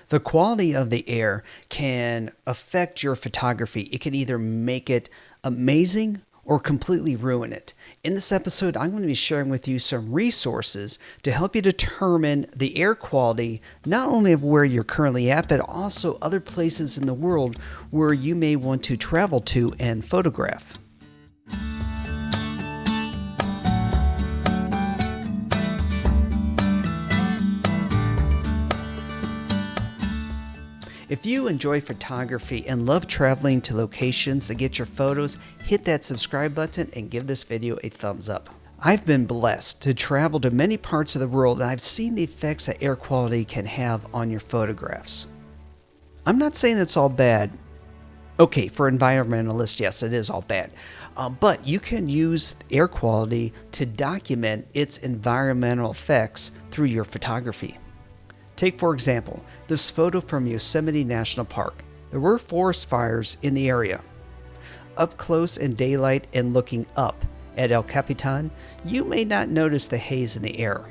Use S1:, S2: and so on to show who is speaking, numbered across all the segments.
S1: The quality of the air can affect your photography. It can either make it amazing or completely ruin it. In this episode, I'm going to be sharing with you some resources to help you determine the air quality, not only of where you're currently at, but also other places in the world where you may want to travel to and photograph. If you enjoy photography and love traveling to locations to get your photos, hit that subscribe button and give this video a thumbs up. I've been blessed to travel to many parts of the world, and I've seen the effects that air quality can have on your photographs. I'm not saying it's all bad. Okay, for environmentalists, yes, it is all bad. But you can use air quality to document its environmental effects through your photography. Take, for example, this photo from Yosemite National Park. There were forest fires in the area. Up close in daylight and looking up at El Capitan, you may not notice the haze in the air.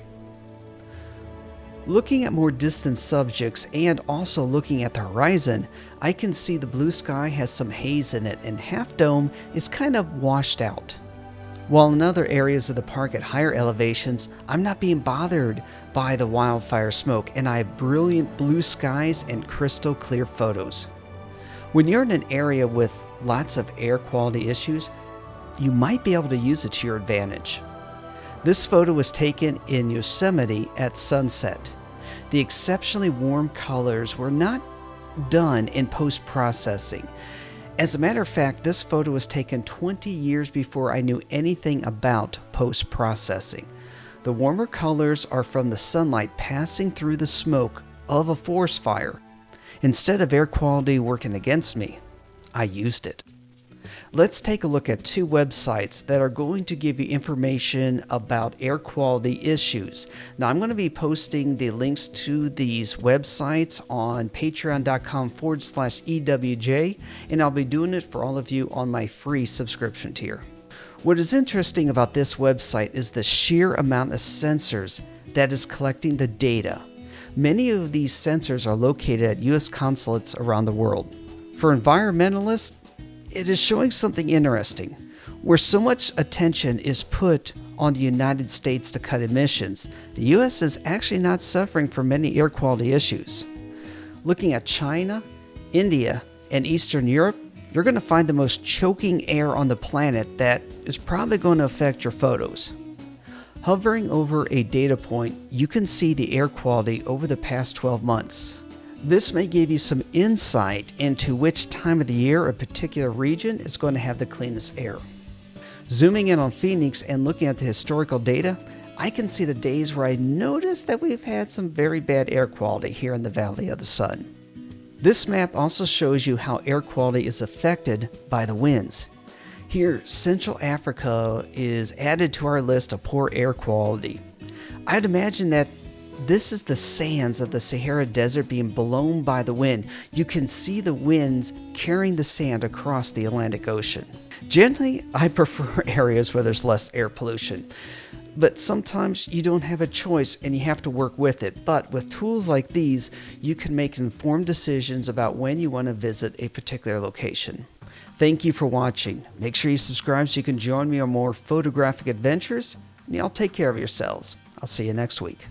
S1: Looking at more distant subjects and also looking at the horizon, I can see the blue sky has some haze in it and Half Dome is kind of washed out. While in other areas of the park at higher elevations, I'm not being bothered by the wildfire smoke, and I have brilliant blue skies and crystal clear photos. When you're in an area with lots of air quality issues, you might be able to use it to your advantage. This photo was taken in Yosemite at sunset. The exceptionally warm colors were not done in post-processing. As a matter of fact, this photo was taken 20 years before I knew anything about post-processing. The warmer colors are from the sunlight passing through the smoke of a forest fire. Instead of air quality working against me, I used it. Let's take a look at two websites that are going to give you information about air quality issues. Now, I'm going to be posting the links to these websites on patreon.com/EWJ, and I'll be doing it for all of you on my free subscription tier. What is interesting about this website is the sheer amount of sensors that is collecting the data. Many of these sensors are located at U.S. consulates around the world. For environmentalists, it is showing something interesting. Where so much attention is put on the United States to cut emissions, the U.S. is actually not suffering from many air quality issues. Looking at China, India, and Eastern Europe, you're going to find the most choking air on the planet that is probably going to affect your photos. Hovering over a data point, you can see the air quality over the past 12 months. This may give you some insight into which time of the year a particular region is going to have the cleanest air. Zooming in on Phoenix and looking at the historical data, I can see the days where I noticed that we've had some very bad air quality here in the Valley of the Sun. This map also shows you how air quality is affected by the winds. Here, Central Africa is added to our list of poor air quality. I'd imagine that this is the sands of the Sahara Desert being blown by the wind. You can see the winds carrying the sand across the Atlantic Ocean. Generally, I prefer areas where there's less air pollution. But sometimes you don't have a choice and you have to work with it. But with tools like these, you can make informed decisions about when you want to visit a particular location. Thank you for watching. Make sure you subscribe so you can join me on more photographic adventures. And y'all take care of yourselves. I'll see you next week.